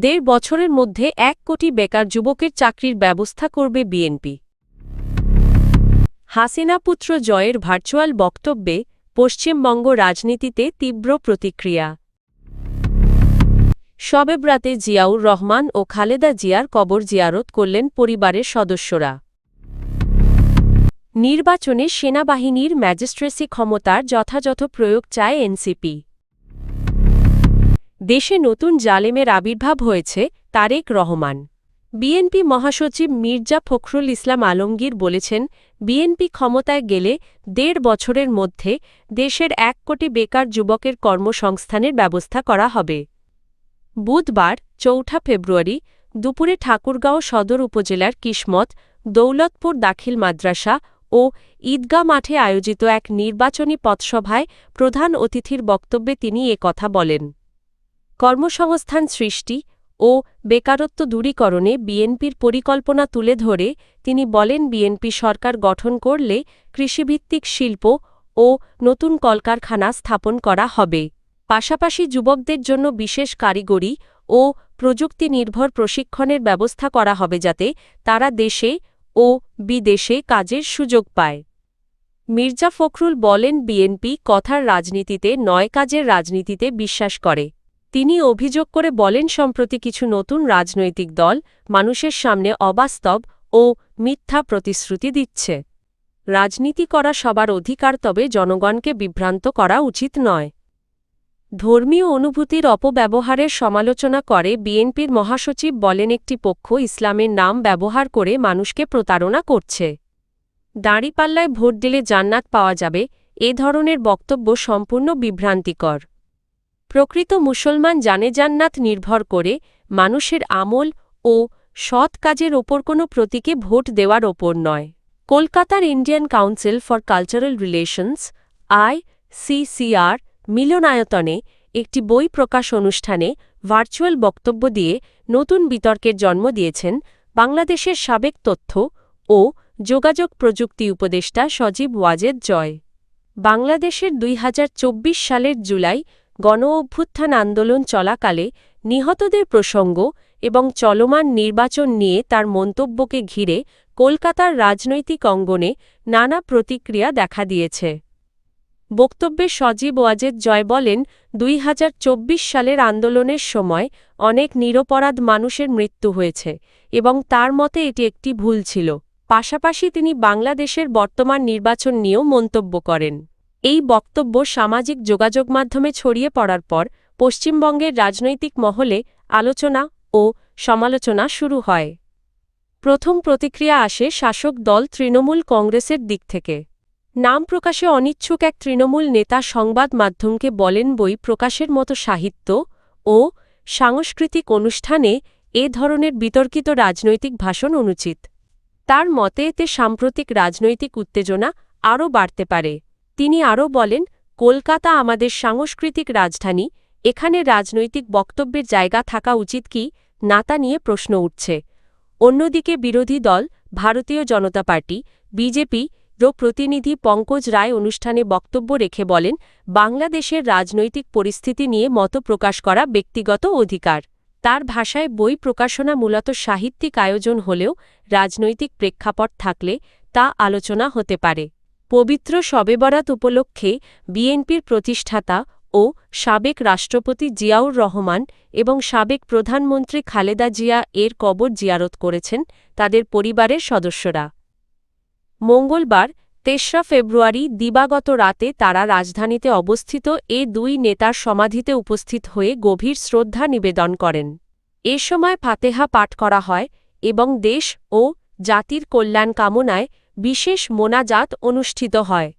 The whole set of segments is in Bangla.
দেড় বছরের মধ্যে ১ কোটি বেকার যুবকের চাকরির ব্যবস্থা করবে বিএনপি। হাসিনা পুত্র জয়ের ভার্চুয়াল বক্তব্যে পশ্চিমবঙ্গ রাজনীতিতে তীব্র প্রতিক্রিয়া। শবে বরাতে জিয়াউর রহমান ও খালেদা জিয়ার কবর জিয়ারত করলেন পরিবারের সদস্যরা। নির্বাচনে সেনাবাহিনীর ম্যাজিস্ট্রেসি ক্ষমতার যথাযথ প্রয়োগ চায় এনসিপি। দেশে নতুন জালেমের আবির্ভাব হয়েছে, তারেক রহমান। বিএনপি মহাসচিব মির্জা ফখরুল ইসলাম আলমগীর বলেছেন, বিএনপি ক্ষমতায় গেলে দেড় বছরের মধ্যে দেশের ১ কোটি বেকার যুবকের কর্মসংস্থানের ব্যবস্থা করা হবে। বুধবার ৪ ফেব্রুয়ারি দুপুরে ঠাকুরগাঁও সদর উপজেলার কিসমত, দৌলতপুর দাখিল মাদ্রাসা ও ঈদগাহ মাঠে আয়োজিত এক নির্বাচনী পথসভায় প্রধান অতিথির বক্তব্যে তিনি এ কথা বলেন। কর্মসংস্থান সৃষ্টি ও বেকারত্ব দূরীকরণে বিএনপির পরিকল্পনা তুলে ধরে তিনি বলেন, বিএনপি সরকার গঠন করলে কৃষিভিত্তিক শিল্প ও নতুন কলকারখানা স্থাপন করা হবে। পাশাপাশি যুবকদের জন্য বিশেষ কারিগরি ও প্রযুক্তি নির্ভর প্রশিক্ষণের ব্যবস্থা করা হবে, যাতে তারা দেশে ও বিদেশে কাজের সুযোগ পায়। মির্জা ফখরুল বলেন, বিএনপি কথার রাজনীতিতে নয়, কাজের রাজনীতিতে বিশ্বাস করে। তিনি অভিযোগ করে বলেন, সম্প্রতি কিছু নতুন রাজনৈতিক দল মানুষের সামনে অবাস্তব ও মিথ্যা প্রতিশ্রুতি দিচ্ছে। রাজনীতি করা সবার অধিকার, তবে জনগণকে বিভ্রান্ত করা উচিত নয়। ধর্মীয় অনুভূতির অপব্যবহারের সমালোচনা করে বিএনপির মহাসচিব বলেন, একটি পক্ষ ইসলামের নাম ব্যবহার করে মানুষকে প্রতারণা করছে। দাঁড়িপাল্লায় ভোট দিলে জান্নাত পাওয়া যাবে, এ ধরনের বক্তব্য সম্পূর্ণ বিভ্রান্তিকর। প্রকৃত মুসলমান জানে জান্নাত নির্ভর করে মানুষের আমল ও সৎ কাজের ওপর, কোনো প্রতীকে ভোট দেওয়ার ওপর নয়। কলকাতার Indian council for cultural relations ICCR মিলনায়তনে একটি বই প্রকাশ অনুষ্ঠানে ভার্চুয়াল বক্তব্য দিয়ে নতুন বিতর্কের জন্ম দিয়েছেন বাংলাদেশের সাবেক তথ্য ও যোগাযোগ প্রযুক্তি উপদেষ্টা সজীব ওয়াজেদ জয়। বাংলাদেশের ২০২৪ সালের জুলাই গণঅভ্যুত্থান আন্দোলন চলাকালে নিহতদের প্রসঙ্গ এবং চলমান নির্বাচন নিয়ে তার মন্তব্যকে ঘিরে কলকাতার রাজনৈতিক অঙ্গনে নানা প্রতিক্রিয়া দেখা দিয়েছে। বক্তব্যে সজীব ওয়াজেদ জয় বলেন, ২০২৪ সালের আন্দোলনের সময় অনেক নিরপরাধ মানুষের মৃত্যু হয়েছে এবং তার মতে এটি একটি ভুল ছিল। পাশাপাশি তিনি বাংলাদেশের বর্তমান নির্বাচন নিয়েও মন্তব্য করেন। এই বক্তব্য সামাজিক যোগাযোগ মাধ্যমে ছড়িয়ে পড়ার পর পশ্চিমবঙ্গের রাজনৈতিক মহলে আলোচনা ও সমালোচনা শুরু হয়। প্রথম প্রতিক্রিয়া আসে শাসক দল তৃণমূল কংগ্রেসের দিক থেকে। নাম প্রকাশে অনিচ্ছুক এক তৃণমূল নেতা সংবাদ মাধ্যমকে বলেন, বই প্রকাশের মতো সাহিত্য ও সাংস্কৃতিক অনুষ্ঠানে এ ধরনের বিতর্কিত রাজনৈতিক ভাষণ অনুচিত। তার মতে এতে সাম্প্রতিক রাজনৈতিক উত্তেজনা আরও বাড়তে পারে। তিনি আরও বলেন, কলকাতা আমাদের সাংস্কৃতিক রাজধানী, এখানে রাজনৈতিক বক্তব্যের জায়গা থাকা উচিত কি না তা নিয়ে প্রশ্ন উঠছে। অন্যদিকে বিরোধী দল ভারতীয় জনতা পার্টি বিজেপি প্রতিনিধি পঙ্কজ রায় অনুষ্ঠানে বক্তব্য রেখে বলেন, বাংলাদেশের রাজনৈতিক পরিস্থিতি নিয়ে মত প্রকাশ করা ব্যক্তিগত অধিকার। তার ভাষায় বই প্রকাশনা মূলত সাহিত্যিক আয়োজন হলেও রাজনৈতিক প্রেক্ষাপট থাকলে তা আলোচনা হতে পারে। পবিত্র শবে বরাত উপলক্ষে বিএনপির প্রতিষ্ঠাতা ও সাবেক রাষ্ট্রপতি জিয়াউর রহমান এবং সাবেক প্রধানমন্ত্রী খালেদা জিয়া এর কবর জিয়ারত করেছেন তাদের পরিবারের সদস্যরা। মঙ্গলবার ৩রা ফেব্রুয়ারি দিবাগত রাতে তারা রাজধানীতে অবস্থিত এ দুই নেতার সমাধিতে উপস্থিত হয়ে গভীর শ্রদ্ধা নিবেদন করেন। এ সময় ফাতেহা পাঠ করা হয় এবং দেশ ও জাতির কল্যাণ কামনায় বিশেষ মোনাজাত অনুষ্ঠিত হয়।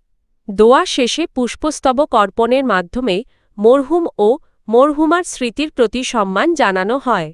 দোয়া শেষে পুষ্পস্তবক অর্পণের মাধ্যমে মরহুম ও মরহুমার স্মৃতির প্রতি সম্মান জানানো হয়।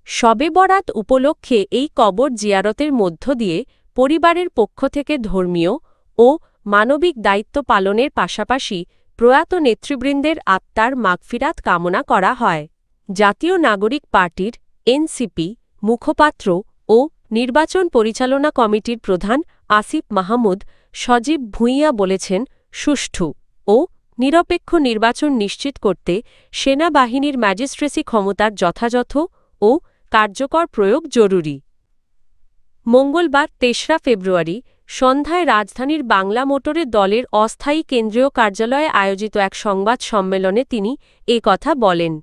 শবে বরাত উপলক্ষে এই কবর জিয়ারতের মধ্য দিয়ে পরিবারের পক্ষ থেকে ধর্মীয় ও মানবিক দায়িত্ব পালনের পাশাপাশি প্রয়াত নেতৃবৃন্দের আত্মার মাগফিরাত কামনা করা হয়। জাতীয় নাগরিক পার্টির এনসিপি মুখপাত্র ও নির্বাচন পরিচালনা কমিটির প্রধান আসিফ মাহমুদ সজীব ভুঁইয়া বলেছেন, সুষ্ঠু ও নিরপেক্ষ নির্বাচন নিশ্চিত করতে সেনাবাহিনীর ম্যাজিস্ট্রেসি ক্ষমতার যথাযথ ও ও কার্যকর প্রয়োগ জরুরি। মঙ্গলবার ৩রা ফেব্রুয়ারি সন্ধ্যায় রাজধানীর বাংলা মোটরে দলের অস্থায়ী কেন্দ্রীয় কার্যালয়ে আয়োজিত এক সংবাদ সম্মেলনে তিনি এ কথা বলেন।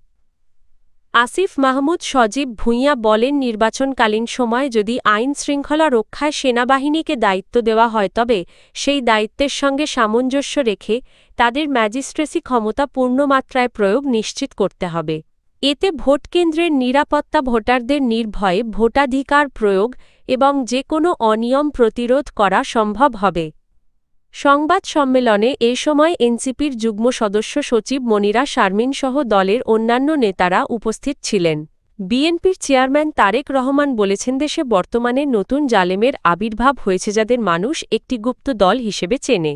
আসিফ মাহমুদ সজীব ভূঁইয়া বলেন, নির্বাচনকালীন সময়ে যদি আইন শৃঙ্খলা রক্ষায় সেনাবাহিনীকে দায়িত্ব দেওয়া হয় তবে সেই দায়িত্বের সঙ্গে সামঞ্জস্য রেখে তাদের ম্যাজিস্ট্রেসি ক্ষমতা পূর্ণমাত্রায় প্রয়োগ নিশ্চিত করতে হবে। এতে ভোটকেন্দ্রের নিরাপত্তা, ভোটারদের নির্ভয়ে ভোটাধিকার প্রয়োগ এবং যে কোনো অনিয়ম প্রতিরোধ করা সম্ভব হবে। সংবাদ সম্মেলনে এ সময় এনসিপির যুগ্ম সদস্য সচিব মনিরা শারমিন সহ দলের অন্যান্য নেতারা উপস্থিত ছিলেন। বিএনপির চেয়ারম্যান তারেক রহমান বলেছেন, দেশে বর্তমানে নতুন জালেমের আবির্ভাব হয়েছে যাদের মানুষ একটি গুপ্ত দল হিসেবে চেনে।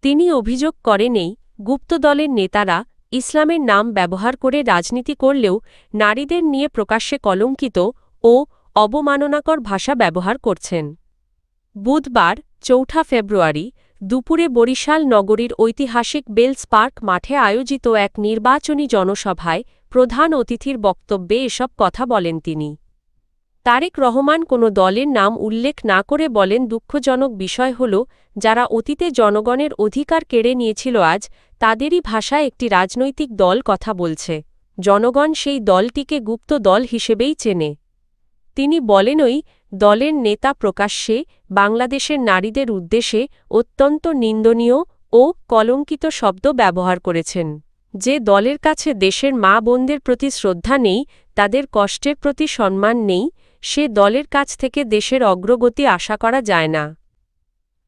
তিনি অভিযোগ করেন, এই গুপ্ত দলের নেতারা ইসলামের নাম ব্যবহার করে রাজনীতি করলেও নারীদের নিয়ে প্রকাশ্যে কলঙ্কিত ও অবমাননাকর ভাষা ব্যবহার করছেন। বুধবার ৪ঠা ফেব্রুয়ারি দুপুরে বরিশাল নগরীর ঐতিহাসিক বেলস পার্ক মাঠে আয়োজিত এক নির্বাচনী জনসভায় প্রধান অতিথির বক্তব্যে এসব কথা বলেন তিনি। তারেক রহমান কোনো দলের নাম উল্লেখ না করে বলেন, দুঃখজনক বিষয় হল, যারা অতীতে জনগণের অধিকার কেড়ে নিয়েছিল আজ তাদেরই ভাষায় একটি রাজনৈতিক দল কথা বলছে। জনগণ সেই দলটিকে গুপ্ত দল হিসেবেই চেনে। তিনি বলেন, ওই দলের নেতা প্রকাশ্যে বাংলাদেশের নারীদের উদ্দেশ্যে অত্যন্ত নিন্দনীয় ও কলঙ্কিত শব্দ ব্যবহার করেছেন। যে দলের কাছে দেশের মা বোনদের প্রতি শ্রদ্ধা নেই, তাদের কষ্টের প্রতি সম্মান নেই, সে দলের কাছ থেকে দেশের অগ্রগতি আশা করা যায় না।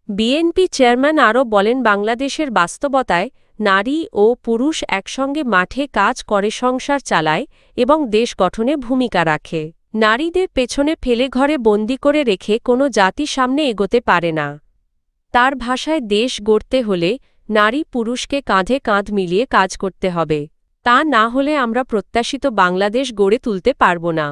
বিএনপি চেয়ারম্যান আরও বলেন, বাংলাদেশের বাস্তবতায় নারী ও পুরুষ একসঙ্গে মাঠে কাজ করে, সংসার চালায় এবং দেশ গঠনে ভূমিকা রাখে। নারীদের পেছনে ফেলে ঘরে বন্দি করে রেখে কোনো জাতি সামনে এগোতে পারে না। তার ভাষায় দেশ গড়তে হলে নারী পুরুষকে কাঁধে কাঁধ মিলিয়ে কাজ করতে হবে। তা না হলে আমরা প্রত্যাশিত বাংলাদেশ গড়ে তুলতে পারব না।